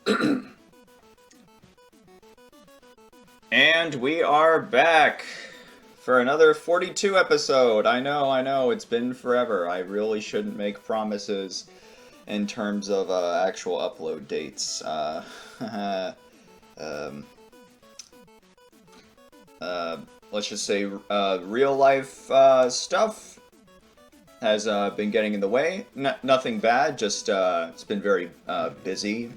And we are back for another 42 episode. I know, it's been forever. I really shouldn't make promises in terms of actual upload dates. Um, let's just say real life stuff has been getting in the way. Nothing bad, just it's been very busy.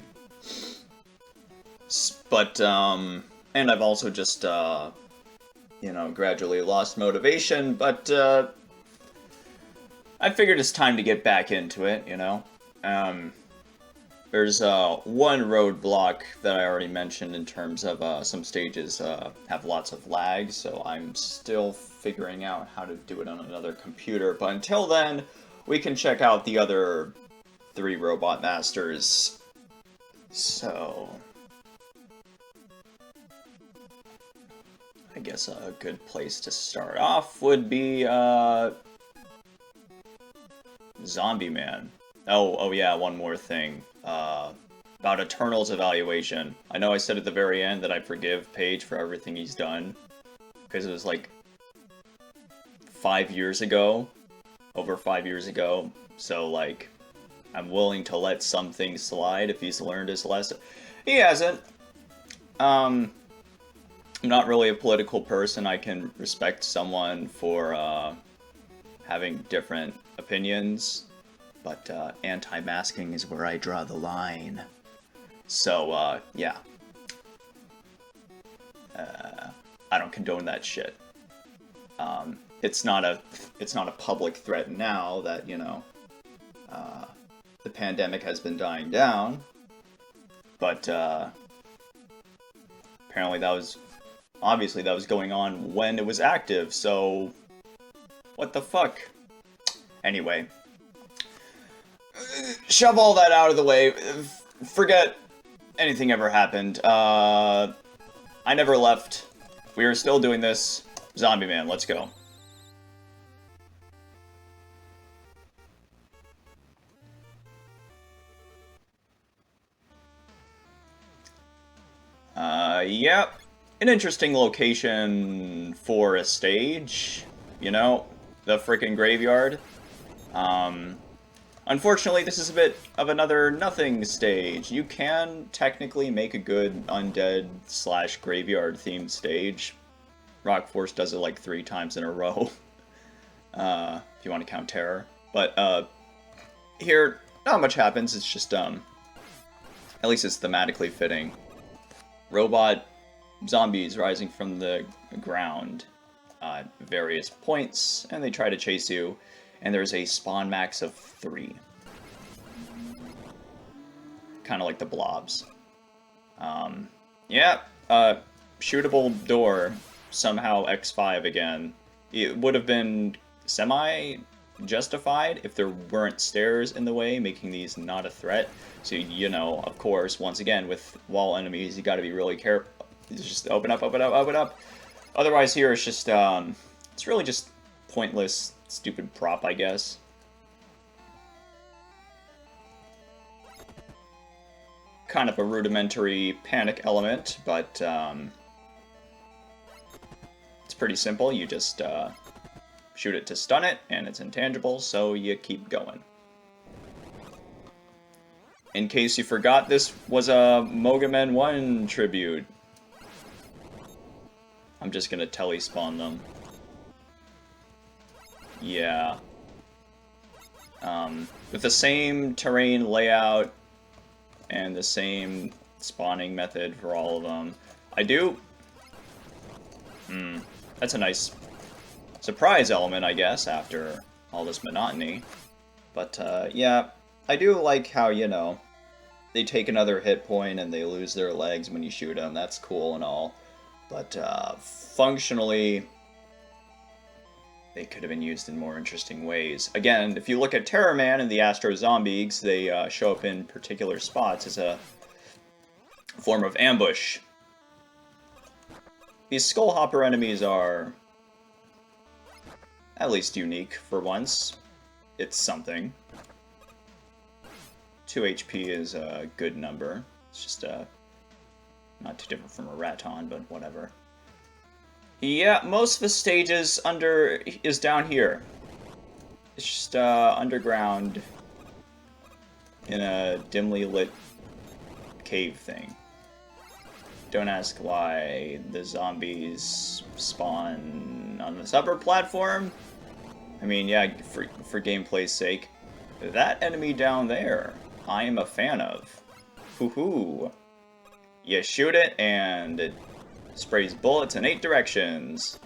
But, and I've also just gradually lost motivation, but I figured it's time to get back into it. Um, there's one roadblock that I already mentioned in terms of some stages have lots of lag, so I'm still figuring out how to do it on another computer. But until then, we can check out the other three Robot Masters. So, I guess a good place to start off would be Zombie Man. Oh yeah, one more thing. About Eternal's evaluation. I know I said at the very end that I forgive Paige for everything he's done, because it was like 5 years ago, over 5 years ago, so like, I'm willing to let some things slide if he's learned his lesson. He hasn't. I'm not really a political person. I can respect someone for having different opinions, but anti-masking is where I draw the line. So, yeah. I don't condone that shit. It's not a public threat now that, the pandemic has been dying down, but apparently obviously that was going on when it was active, so what the fuck? Anyway, shove all that out of the way. Forget anything ever happened. I never left. We are still doing this. Zombie Man, let's go. Yep. An interesting location for a stage. The frickin' graveyard. Unfortunately, this is a bit of another nothing stage. You can technically make a good undead / graveyard themed stage. Rock Force does it like 3 times in a row. If you want to count Terror. But, here, not much happens. It's just, at least it's thematically fitting. Robot zombies rising from the ground at various points, and they try to chase you. And there's a spawn max of 3. Kind of like the blobs. Yeah, shootable door, somehow X5 again. It would have been semi-justified if there weren't stairs in the way, making these not a threat. So, of course, once again, with wall enemies, you gotta be really careful. Just open up, open up, open up. Otherwise here, it's just, it's really just pointless, stupid prop, I guess. Kind of a rudimentary panic element, but it's pretty simple. You just shoot it to stun it, and it's intangible, so you keep going. In case you forgot, this was a Mogamen 1 tribute. I'm just gonna telespawn them. Yeah. With the same terrain layout and the same spawning method for all of them. I do... that's a nice surprise element, I guess, after all this monotony. But, yeah, I do like how, they take another hit point and they lose their legs when you shoot them. That's cool and all. But, functionally, they could have been used in more interesting ways. Again, if you look at Terror Man and the Astro Zombies, they show up in particular spots as a form of ambush. These Skullhopper enemies are at least unique for once. It's something. 2 HP is a good number. It's just not too different from a Raton, but whatever. Yeah, most of the stages is down here. It's just underground in a dimly lit cave thing. Don't ask why the zombies spawn on this upper platform. I mean, yeah, for gameplay's sake. That enemy down there, I am a fan of. Hoo-hoo. You shoot it, and it sprays bullets in 8 directions.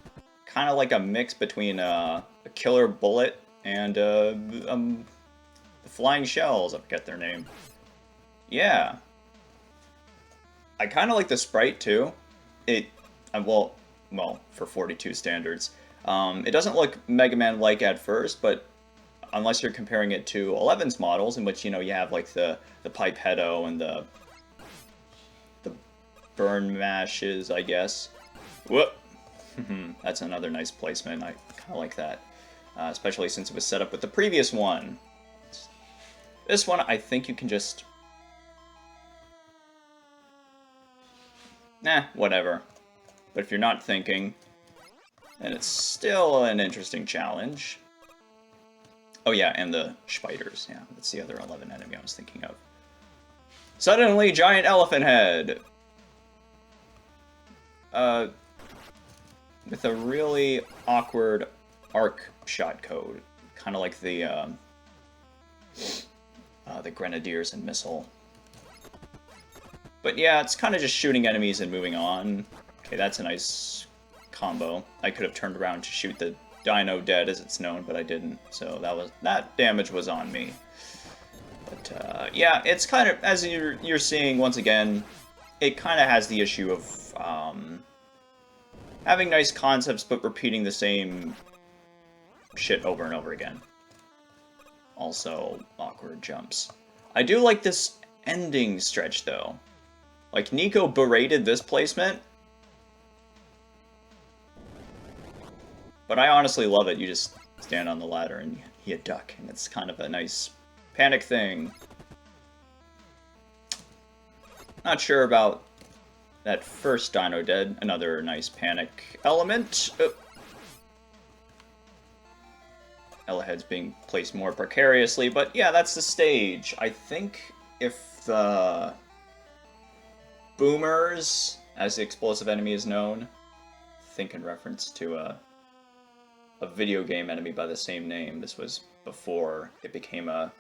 Kind of like a mix between a killer bullet and the flying shells. I forget their name. Yeah. I kind of like the sprite, too. Well, for 42 standards. It doesn't look Mega Man-like at first, but unless you're comparing it to 11's models, in which, you know, you have, like, the Pipetto and the burn mashes, I guess. Whoop! That's another nice placement. I kind of like that. Especially since it was set up with the previous one. This one, I think you can just... whatever. But if you're not thinking, then it's still an interesting challenge. Oh yeah, and the spiders. Yeah, that's the other 11 enemy I was thinking of. Suddenly, giant elephant head! With a really awkward arc shot code. Kind of like the Grenadiers and Missile. But yeah, it's kind of just shooting enemies and moving on. Okay, that's a nice combo. I could have turned around to shoot the Dino dead, as it's known, but I didn't. So that damage was on me. But yeah, it's kind of, as you're seeing once again, it kind of has the issue of having nice concepts but repeating the same shit over and over again. Also, awkward jumps. I do like this ending stretch, though. Like, Nico berated this placement, but I honestly love it. You just stand on the ladder and you duck, and it's kind of a nice panic thing. Not sure about that first Dino Dead. Another nice panic element. Oh. Ellahed's being placed more precariously, but yeah, that's the stage. I think if the boomers, as the explosive enemy is known, I think in reference to a video game enemy by the same name. This was before it became a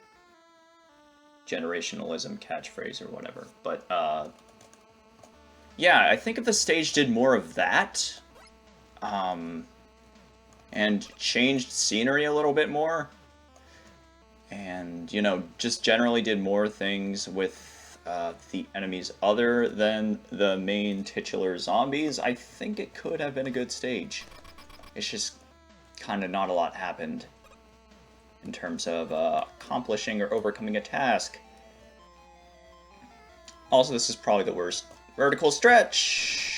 generationalism catchphrase or whatever. But yeah, I think if the stage did more of that, and changed scenery a little bit more, and, you know, just generally did more things with the enemies other than the main titular zombies, I think it could have been a good stage. It's just kind of not a lot happened in terms of accomplishing or overcoming a task. Also, this is probably the worst vertical stretch,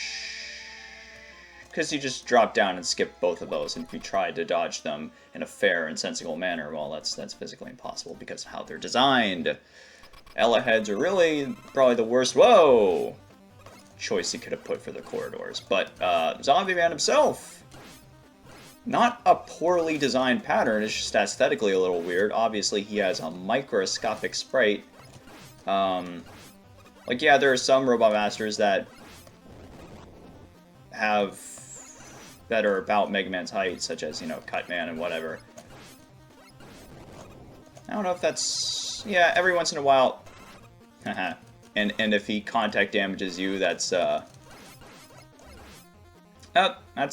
because you just drop down and skip both of those, and if you try to dodge them in a fair and sensible manner, well, that's physically impossible because of how they're designed. Ellaheds are really probably the worst, choice he could have put for the corridors. But Zombie Man himself, not a poorly designed pattern, it's just aesthetically a little weird. Obviously, he has a microscopic sprite. Like, yeah, there are some Robot Masters that are about Mega Man's height, such as, you know, Cutman and whatever. I don't know if that's... yeah, every once in a while... and if he contact damages you, that's, that's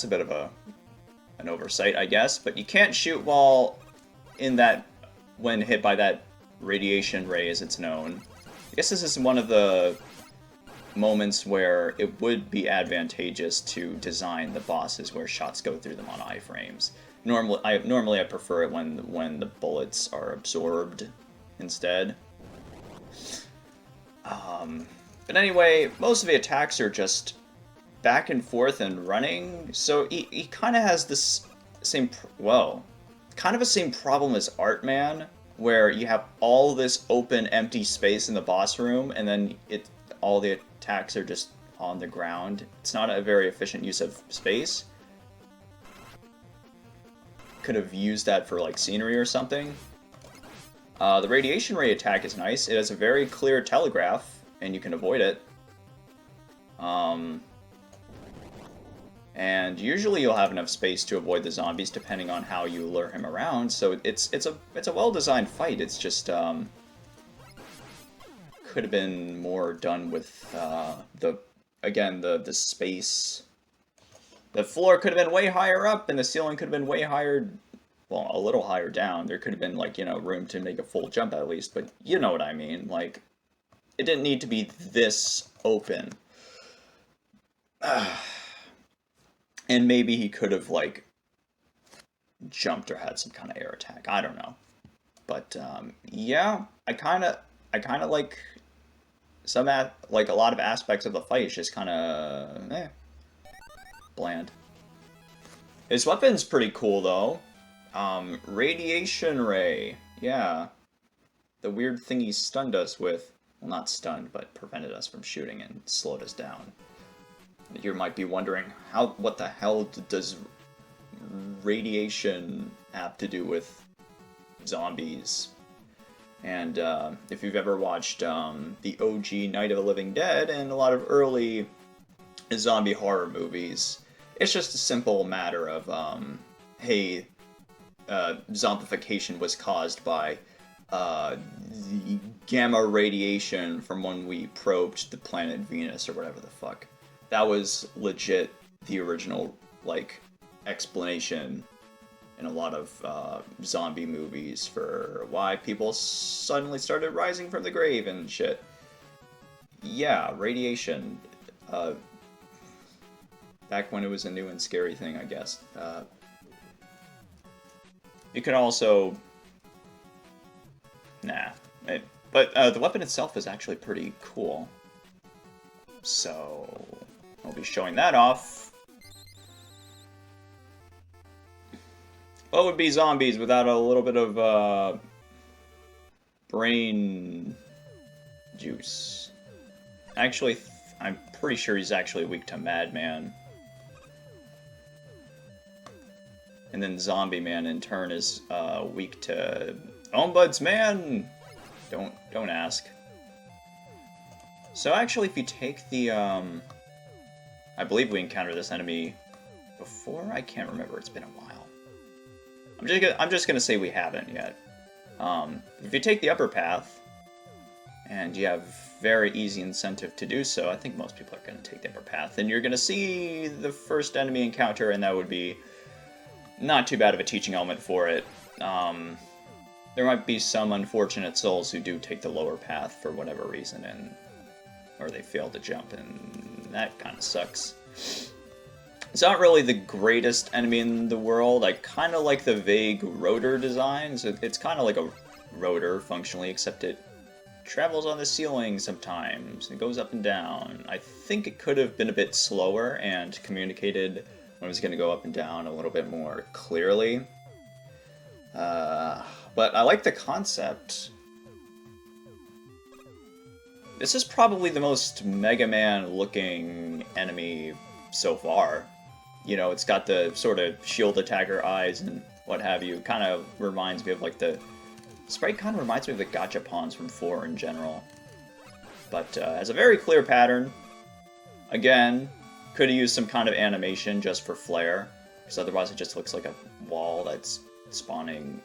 a bit of an oversight, I guess. But you can't shoot while when hit by that radiation ray, as it's known. I guess this is one of the moments where it would be advantageous to design the bosses where shots go through them on iframes. Normally I prefer it when the bullets are absorbed instead. But anyway, most of the attacks are just back and forth and running, so he kind of has this same, kind of the same problem as Art Man, where you have all this open, empty space in the boss room, and then all the attacks are just on the ground. It's not a very efficient use of space. Could have used that for like scenery or something. The radiation ray attack is nice. It has a very clear telegraph, and you can avoid it. And usually you'll have enough space to avoid the zombies depending on how you lure him around. So it's a well-designed fight. It's just could have been more done with the space. The floor could have been way higher up, and the ceiling could have been way higher. Well, a little higher down. There could have been, like, you know, room to make a full jump at least, but you know what I mean. Like, it didn't need to be this open. And maybe he could have, like, jumped or had some kind of air attack. I don't know. But, yeah, I kind of like like a lot of aspects of the fight is just kind of, bland. His weapon's pretty cool, though. Radiation ray. Yeah. The weird thing he stunned us with. Well, not stunned, but prevented us from shooting and slowed us down. You might be wondering, what the hell does radiation have to do with zombies? And if you've ever watched the OG Night of the Living Dead and a lot of early zombie horror movies, it's just a simple matter of, hey, zombification was caused by the gamma radiation from when we probed the planet Venus or whatever the fuck. That was legit the original, like, explanation in a lot of zombie movies for why people suddenly started rising from the grave and shit. Yeah, radiation. Back when it was a new and scary thing, I guess. You can also... Nah. But the weapon itself is actually pretty cool. So... I'll be showing that off. What would be zombies without a little bit of brain juice? Actually, I'm pretty sure he's actually weak to Madman. And then Zombie Man in turn is weak to Ombuds Man. Don't ask. So actually, if you take the I believe we encountered this enemy before. I can't remember. It's been a while. I'm just gonna say we haven't yet. If you take the upper path, and you have very easy incentive to do so, I think most people are gonna take the upper path, and you're gonna see the first enemy encounter, and that would be not too bad of a teaching element for it. There might be some unfortunate souls who do take the lower path for whatever reason, or they fail to jump, and that kind of sucks. It's not really the greatest enemy in the world. I kind of like the vague rotor designs. It's kind of like a rotor, functionally, except it travels on the ceiling sometimes. It goes up and down. I think it could have been a bit slower and communicated when it was going to go up and down a little bit more clearly. But I like the concept. This is probably the most Mega Man looking enemy so far. You know, it's got the sort of shield attacker eyes and what have you. Kind of reminds me of like the sprite kind of reminds me of the gachapons from 4 in general. But has a very clear pattern. Again, could have used some kind of animation just for flair, because otherwise it just looks like a wall that's spawning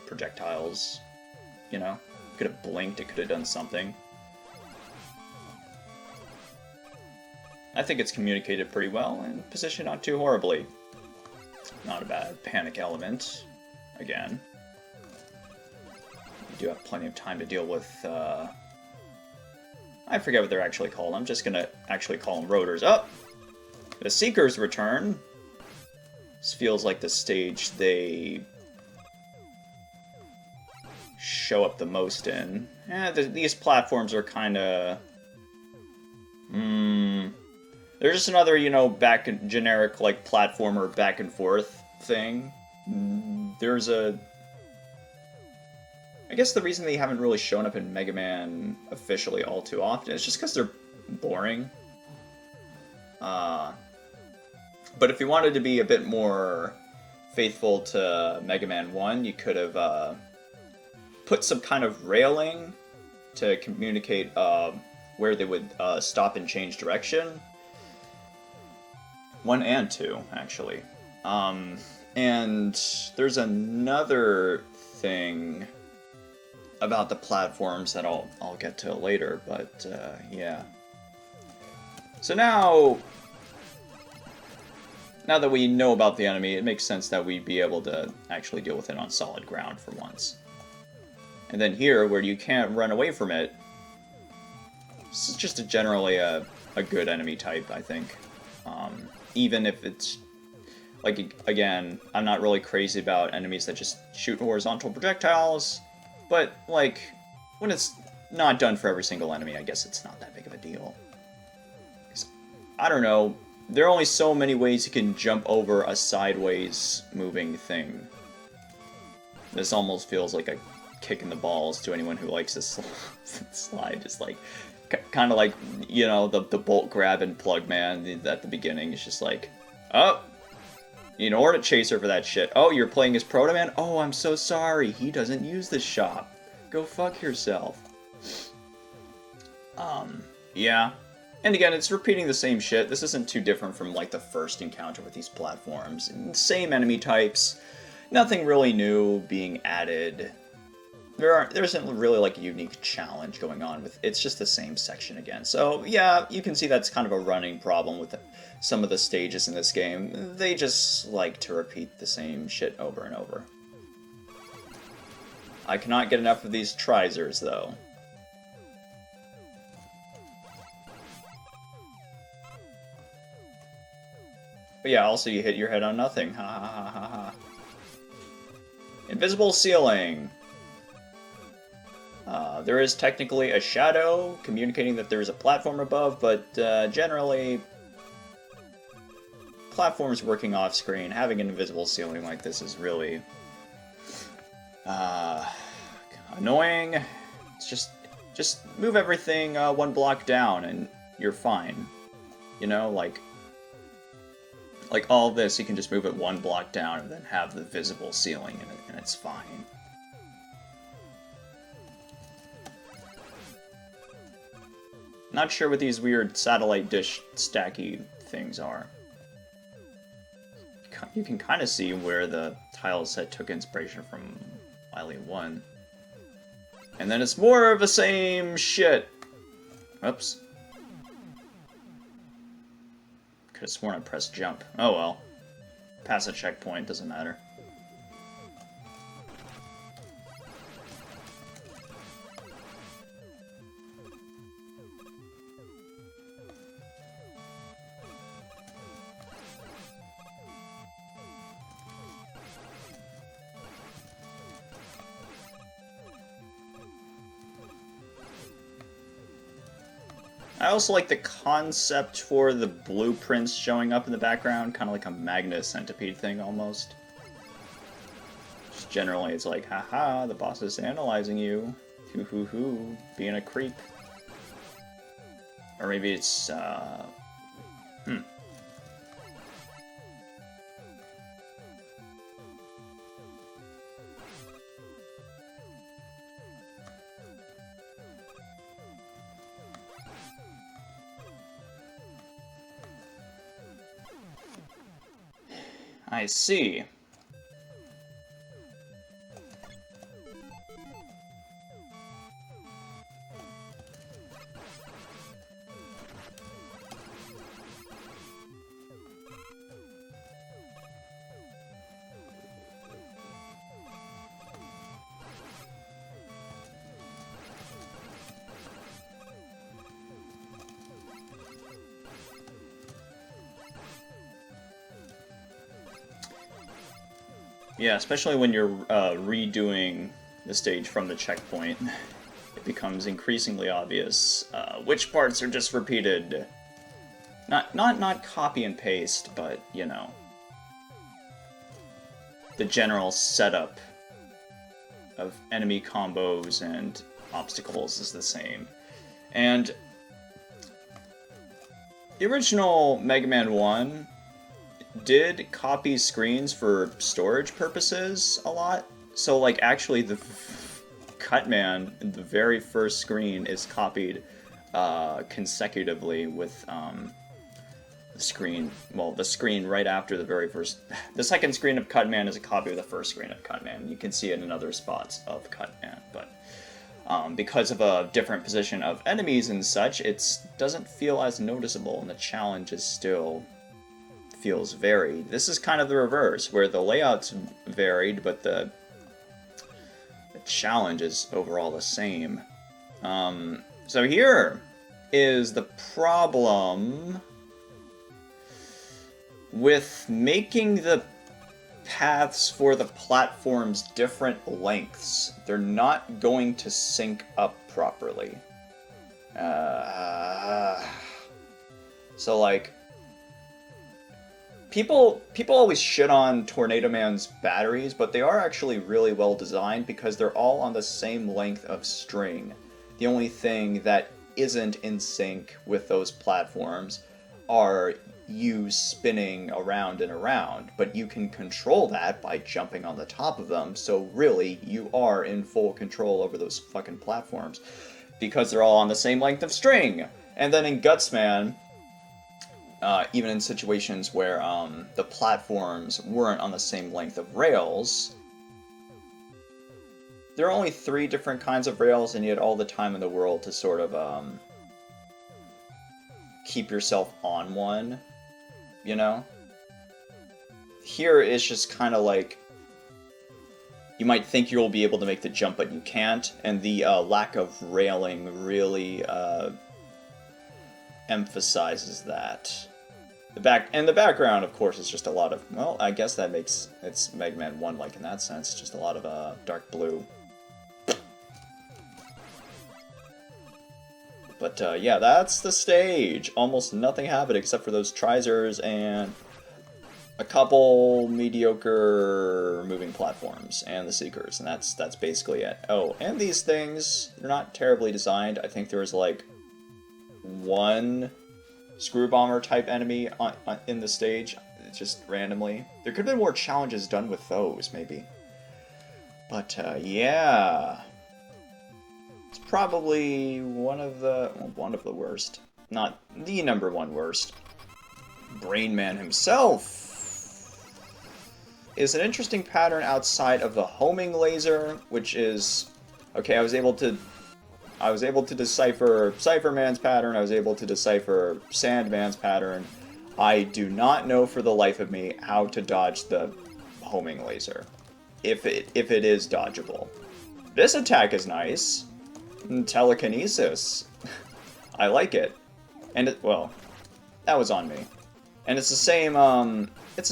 projectiles. You know, could have blinked, it could have done something. I think it's communicated pretty well and positioned not too horribly. Not a bad panic element, again. You do have plenty of time to deal with, I forget what they're actually called. I'm just gonna actually call them rotors. Oh! The Seekers return. This feels like the stage they show up the most in. These platforms are kinda... They're just another, you know, generic, like, platformer back and forth thing. There's a I guess the reason they haven't really shown up in Mega Man officially all too often is just because they're boring. But if you wanted to be a bit more faithful to Mega Man 1, you could have put some kind of railing to communicate where they would stop and change direction. 1 and 2, actually. And there's another thing about the platforms that I'll get to later, but yeah. So now that we know about the enemy, it makes sense that we'd be able to actually deal with it on solid ground for once. And then here, where you can't run away from it, this is just generally a good enemy type, I think. Even if it's, like, again, I'm not really crazy about enemies that just shoot horizontal projectiles, but, like, when it's not done for every single enemy, I guess it's not that big of a deal. 'Cause, I don't know, there are only so many ways you can jump over a sideways moving thing. This almost feels like a kick in the balls to anyone who likes this slide. Just like, kind of like, you know, the bolt grab and plug man at the beginning. It's just like, oh, you know, or a chaser for that shit. Oh, you're playing as Proto Man? Oh, I'm so sorry. He doesn't use this shop. Go fuck yourself. Yeah. And again, it's repeating the same shit. This isn't too different from, like, the first encounter with these platforms. Same enemy types. Nothing really new being added. There isn't really, like, a unique challenge going on with it's just the same section again. So, yeah, you can see that's kind of a running problem with some of the stages in this game. They just like to repeat the same shit over and over. I cannot get enough of these trizers, though. But yeah, also you hit your head on nothing. Ha ha ha ha ha. Invisible ceiling. There is technically a shadow communicating that there is a platform above, but generally, platforms working off screen, having an invisible ceiling like this is really annoying. It's just move everything 1 block down and you're fine. You know, like all this, you can just move it 1 block down and then have the visible ceiling in it, and it's fine. Not sure what these weird satellite dish stacky things are. You can kind of see where the tile set took inspiration from Wily 1. And then it's more of the same shit. Oops. Could have sworn I pressed jump. Oh well. Pass a checkpoint, doesn't matter. I also like the concept for the blueprints showing up in the background, kind of like a magnet centipede thing almost. Just generally, it's like, haha, the boss is analyzing you. Hoo hoo hoo, being a creep. Or maybe it's, I see. Yeah, especially when you're redoing the stage from the checkpoint, it becomes increasingly obvious which parts are just repeated. Not copy and paste, but, you know, the general setup of enemy combos and obstacles is the same. And the original Mega Man 1 did copy screens for storage purposes a lot. So, like, actually the Cutman, the very first screen, is copied consecutively with the screen, well, the screen right after the very first, the second screen of Cutman is a copy of the first screen of Cutman. You can see it in other spots of Cutman, but because of a different position of enemies and such, it doesn't feel as noticeable, and the challenge is still feels varied. This is kind of the reverse, where the layout's varied, but the challenge is overall the same. So here is the problem with making the paths for the platforms different lengths. They're not going to sync up properly. So, like, people always shit on Tornado Man's batteries, but they are actually really well designed because they're all on the same length of string. The only thing that isn't in sync with those platforms are you spinning around and around, but you can control that by jumping on the top of them, so really, you are in full control over those fucking platforms, because they're all on the same length of string. And then in Gutsman, even in situations where the platforms weren't on the same length of rails, there are only 3 different kinds of rails, and you had all the time in the world to sort of keep yourself on one, you know? Here it's just kind of like, you might think you'll be able to make the jump, but you can't, and the lack of railing really emphasizes that. The background, of course, is just a lot of, well, I guess that makes it's Mega Man 1 like in that sense, just a lot of dark blue. But yeah, that's the stage. Almost nothing happened except for those Trizers and a couple mediocre moving platforms and the Seekers, and that's basically it. Oh, and these things, they're not terribly designed. I think there was like 1 Screw Bomber type enemy in the stage, just randomly. There could have been more challenges done with those, maybe. But yeah, it's probably one of the worst, not the #1 worst. Brain Man himself is an interesting pattern outside of the homing laser, which is okay. I was able to decipher Cypherman's pattern, I was able to decipher Sandman's pattern. I do not know for the life of me how to dodge the homing laser, if it is dodgeable. This attack is nice. Telekinesis. I like it. And well, that was on me. And it's the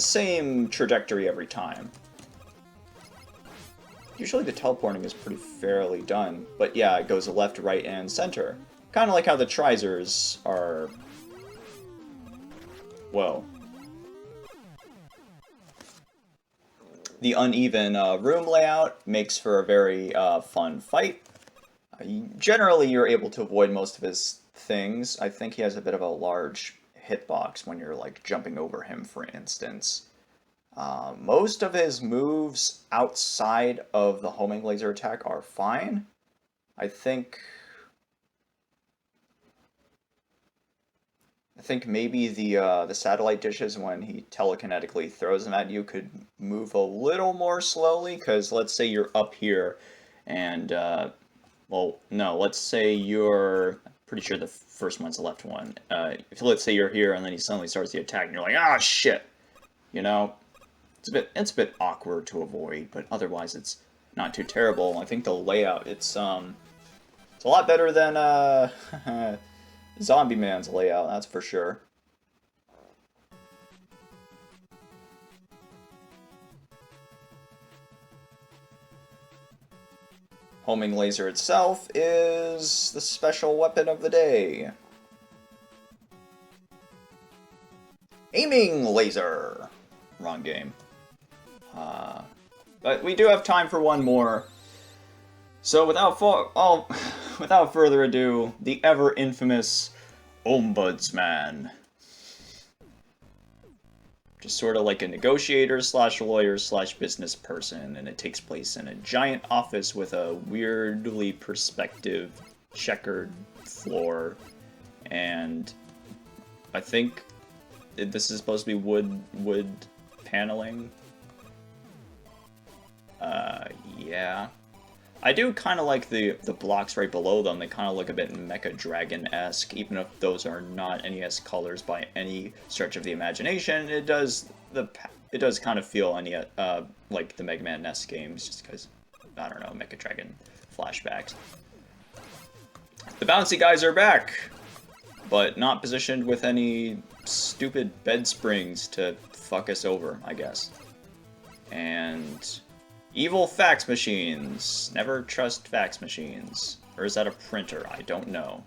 same trajectory every time. Usually the teleporting is pretty fairly done, but yeah, it goes left, right, and center. Kind of like how the Trizers are... Whoa. The uneven room layout makes for a very fun fight. Generally, you're able to avoid most of his things. I think he has a bit of a large hitbox when you're, like, jumping over him, for instance. Most of his moves outside of the homing laser attack are fine. I think maybe the satellite dishes, when he telekinetically throws them at you, could move a little more slowly, because let's say you're up here and well, no, let's say you're, pretty sure the first one's the left one. If let's say you're here and then he suddenly starts the attack and you're like, ah, shit, you know? It's a bit awkward to avoid, but otherwise it's not too terrible. I think the layout, it's a lot better than Zombie Man's layout, that's for sure. Homing laser itself is the special weapon of the day. Aiming laser! Wrong game. But we do have time for one more. So without further ado, the ever infamous Ombudsman. Just sort of like a negotiator slash lawyer slash business person, and it takes place in a giant office with a weirdly perspective checkered floor, and I think this is supposed to be wood paneling. Yeah. I do kind of like the blocks right below them. They kind of look a bit Mecha Dragon-esque, even if those are not NES colors by any stretch of the imagination. It does kind of feel like the Mega Man NES games, just because, I don't know, Mecha Dragon flashbacks. The bouncy guys are back, but not positioned with any stupid bed springs to fuck us over, I guess. And evil fax machines. Never trust fax machines. Or is that a printer? I don't know.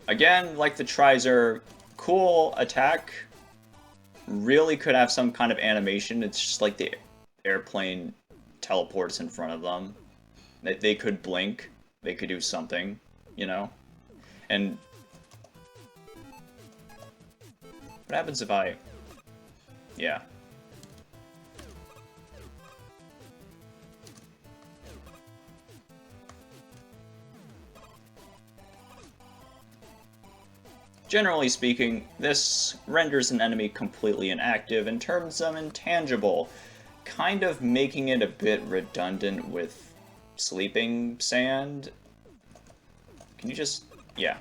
Again, like the Trizer, cool attack. Really could have some kind of animation. It's just like the airplane teleports in front of them. They could blink. They could do something, you know? And what happens if I... Yeah. Generally speaking, this renders an enemy completely inactive and turns them intangible, kind of making it a bit redundant with sleeping sand. Can you just... yeah.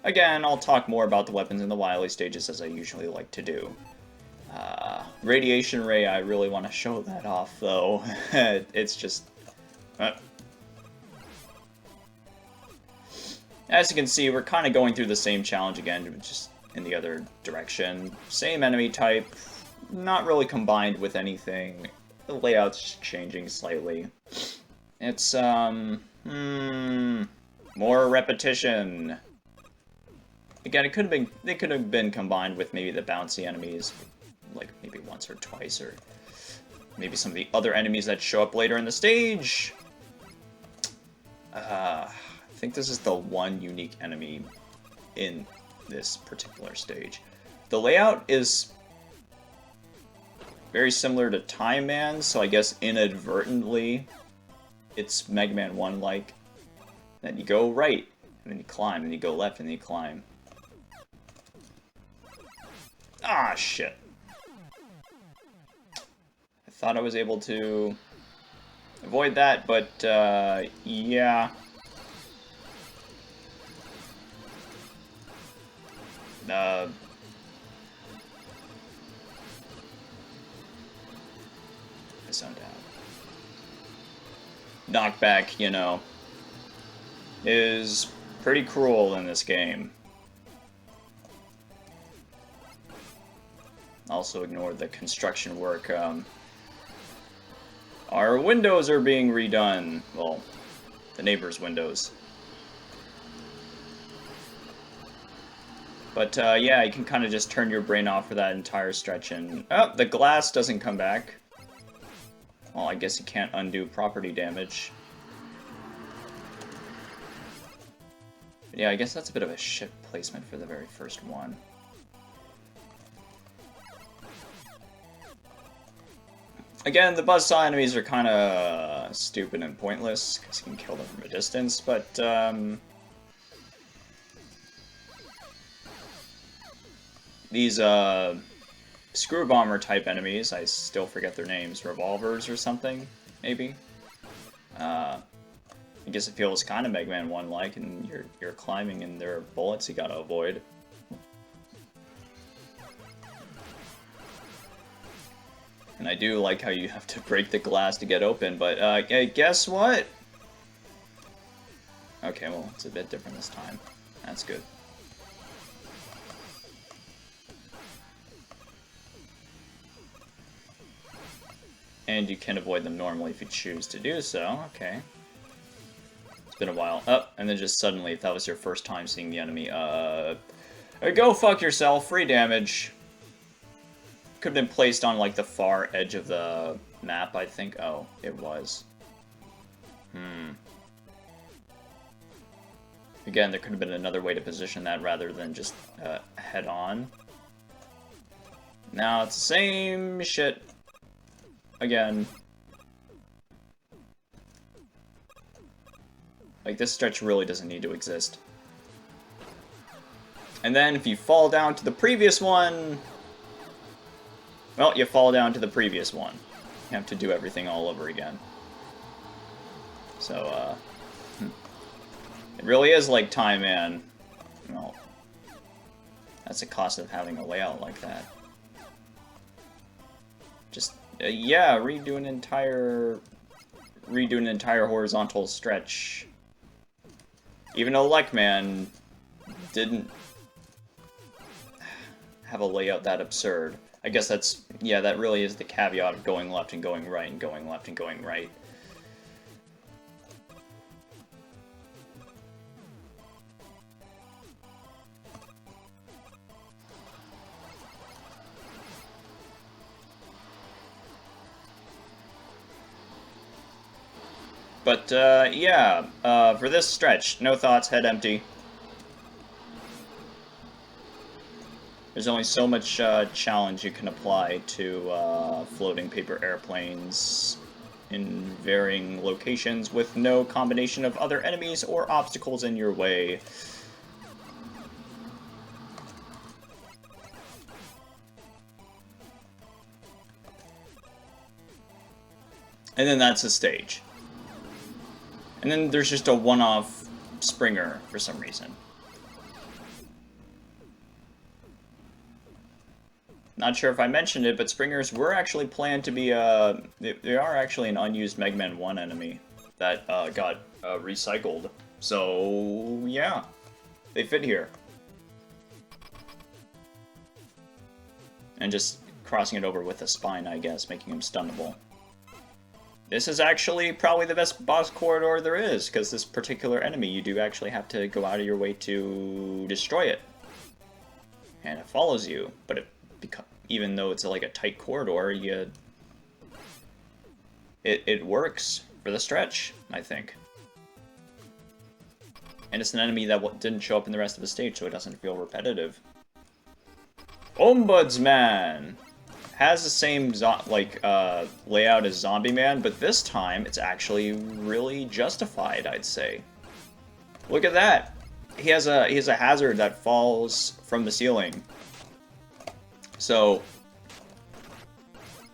Again, I'll talk more about the weapons in the Wily stages as I usually like to do. Radiation Ray, I really want to show that off, though. It's just... As you can see, we're kind of going through the same challenge again, just in the other direction. Same enemy type, not really combined with anything. The layout's changing slightly. It's, more repetition. Again, they could have been combined with maybe the bouncy enemies, like maybe once or twice, or maybe some of the other enemies that show up later in the stage. I think this is the one unique enemy in this particular stage. The layout is very similar to Time Man, so I guess inadvertently it's Mega Man 1-like. Then you go right, and then you climb, and you go left, and then you climb. Ah, shit. I thought I was able to avoid that, but, yeah. I zoned out. Knockback, you know, is pretty cruel in this game. Also ignored the construction work. Our windows are being redone. Well, the neighbor's windows. But, yeah, you can kind of just turn your brain off for that entire stretch, and... oh, the glass doesn't come back. Well, I guess you can't undo property damage. But yeah, I guess that's a bit of a shit placement for the very first one. Again, the buzzsaw enemies are kind of stupid and pointless, because you can kill them from a distance, but, these, Screw Bomber type enemies, I still forget their names, revolvers or something, maybe? I guess it feels kind of Mega Man 1-like, and you're climbing and there are bullets you gotta avoid. And I do like how you have to break the glass to get open, but, guess what? Okay, well, it's a bit different this time. That's good. And you can avoid them normally if you choose to do so. Okay. It's been a while. Oh, and then just suddenly, if that was your first time seeing the enemy, go fuck yourself, free damage. could have been placed on, like, the far edge of the map, I think. Oh, it was. Again, there could have been another way to position that rather than just head-on. Now, it's the same shit. Again. Like, this stretch really doesn't need to exist. And then, if you fall down to the previous one... Well, you fall down to the previous one. You have to do everything all over again. So, it really is like Time Man. Well, that's the cost of having a layout like that. Just, yeah, redo an entire horizontal stretch. Even though Lekman didn't have a layout that absurd. I guess that's, yeah, that really is the caveat of going left and going right and going left and going right. But, yeah, for this stretch, no thoughts, head empty. There's only so much challenge you can apply to floating paper airplanes in varying locations with no combination of other enemies or obstacles in your way. And then that's the stage. And then there's just a one-off Springer for some reason. Not sure if I mentioned it, but Springers were actually planned to be, they are actually an unused Mega Man 1 enemy that got recycled. So, yeah, they fit here. And just crossing it over with a spine, I guess, making him stunnable. This is actually probably the best boss corridor there is, because this particular enemy, you do actually have to go out of your way to destroy it. And it follows you, but even though it's like a tight corridor, it works for the stretch, I think. And it's an enemy that didn't show up in the rest of the stage, so it doesn't feel repetitive. Ombuds Man! Has the same layout as Zombie Man, but this time it's actually really justified, I'd say. Look at that! He has a hazard that falls from the ceiling. So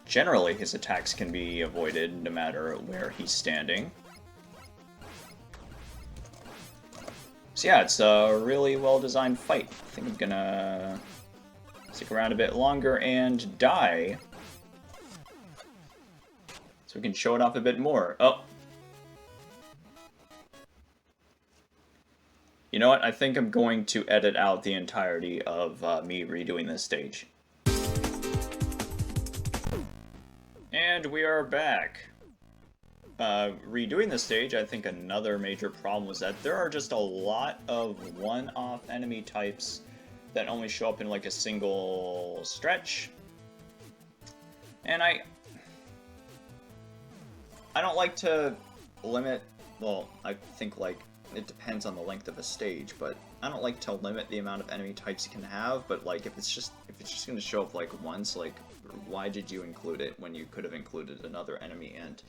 generally his attacks can be avoided no matter where he's standing. So yeah, it's a really well-designed fight. I think I'm gonna stick around a bit longer and die, so we can show it off a bit more. Oh. You know what? I think I'm going to edit out the entirety of me redoing this stage. And we are back. Redoing the stage, I think another major problem was that there are just a lot of one-off enemy types that only show up in like a single stretch. And I don't like to limit, well, I think like it depends on the length of a stage, but I don't like to limit the amount of enemy types you can have, but like if it's just going to show up like once, like why did you include it when you could have included another enemy and,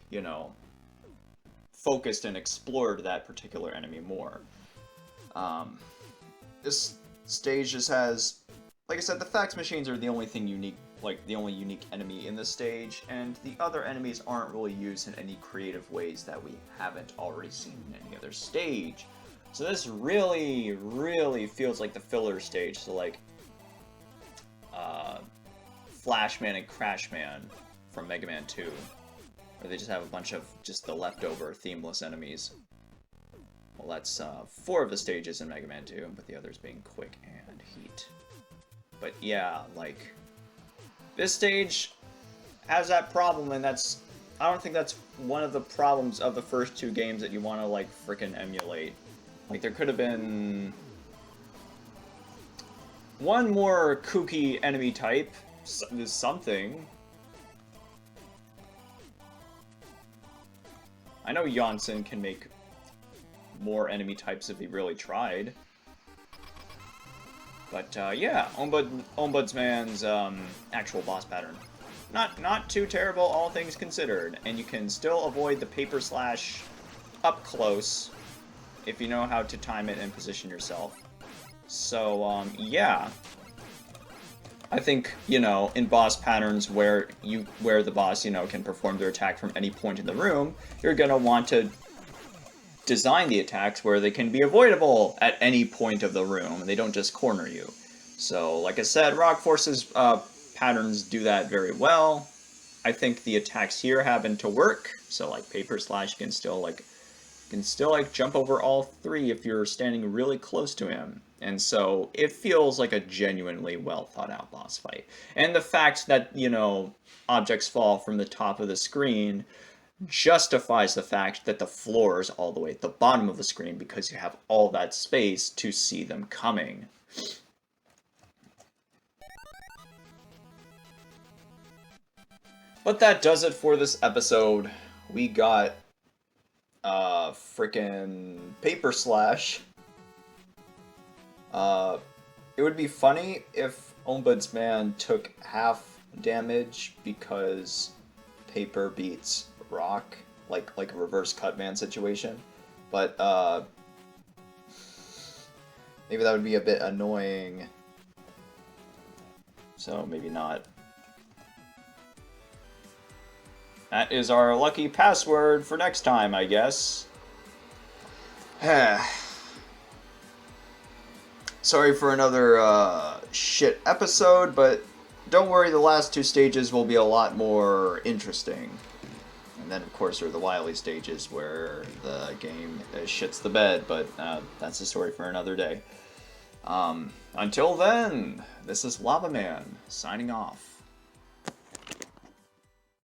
you know, focused and explored that particular enemy more. This stage just has, like I said, the fax machines are the only thing unique, like the only unique enemy in this stage, and the other enemies aren't really used in any creative ways that we haven't already seen in any other stage. So this really, really feels like the filler stage, so like Flashman and Crashman from Mega Man 2, where they just have a bunch of just the leftover themeless enemies. Well, that's 4 of the stages in Mega Man 2, but the others being Quick and Heat. But yeah, like, this stage has that problem, and that's, I don't think that's one of the problems of the first 2 games that you want to, like, frickin' emulate. Like, there could have been one more kooky enemy type, there's something. I know Janssen can make more enemy types if he really tried. But yeah, Ombudsman's actual boss pattern. Not too terrible, all things considered. And you can still avoid the paper slash up close if you know how to time it and position yourself. So, yeah. I think, you know, in boss patterns where the boss, you know, can perform their attack from any point in the room, you're gonna want to design the attacks where they can be avoidable at any point of the room, and they don't just corner you. So, like I said, Rock Force's patterns do that very well. I think the attacks here happen to work. So, like Paper Slash can still jump over all three if you're standing really close to him. And so it feels like a genuinely well thought out boss fight. And the fact that, you know, objects fall from the top of the screen justifies the fact that the floor is all the way at the bottom of the screen because you have all that space to see them coming. But that does it for this episode. We got frickin' Paper Slash. It would be funny if Ombudsman took half damage because Paper beats Rock, like a reverse Cutman situation, but maybe that would be a bit annoying, so maybe not. That is our lucky password for next time, I guess. Sorry for another shit episode, but don't worry, the last two stages will be a lot more interesting. And then, of course, there are the Wily stages where the game shits the bed, but that's a story for another day. Until then, this is Lava Man, signing off.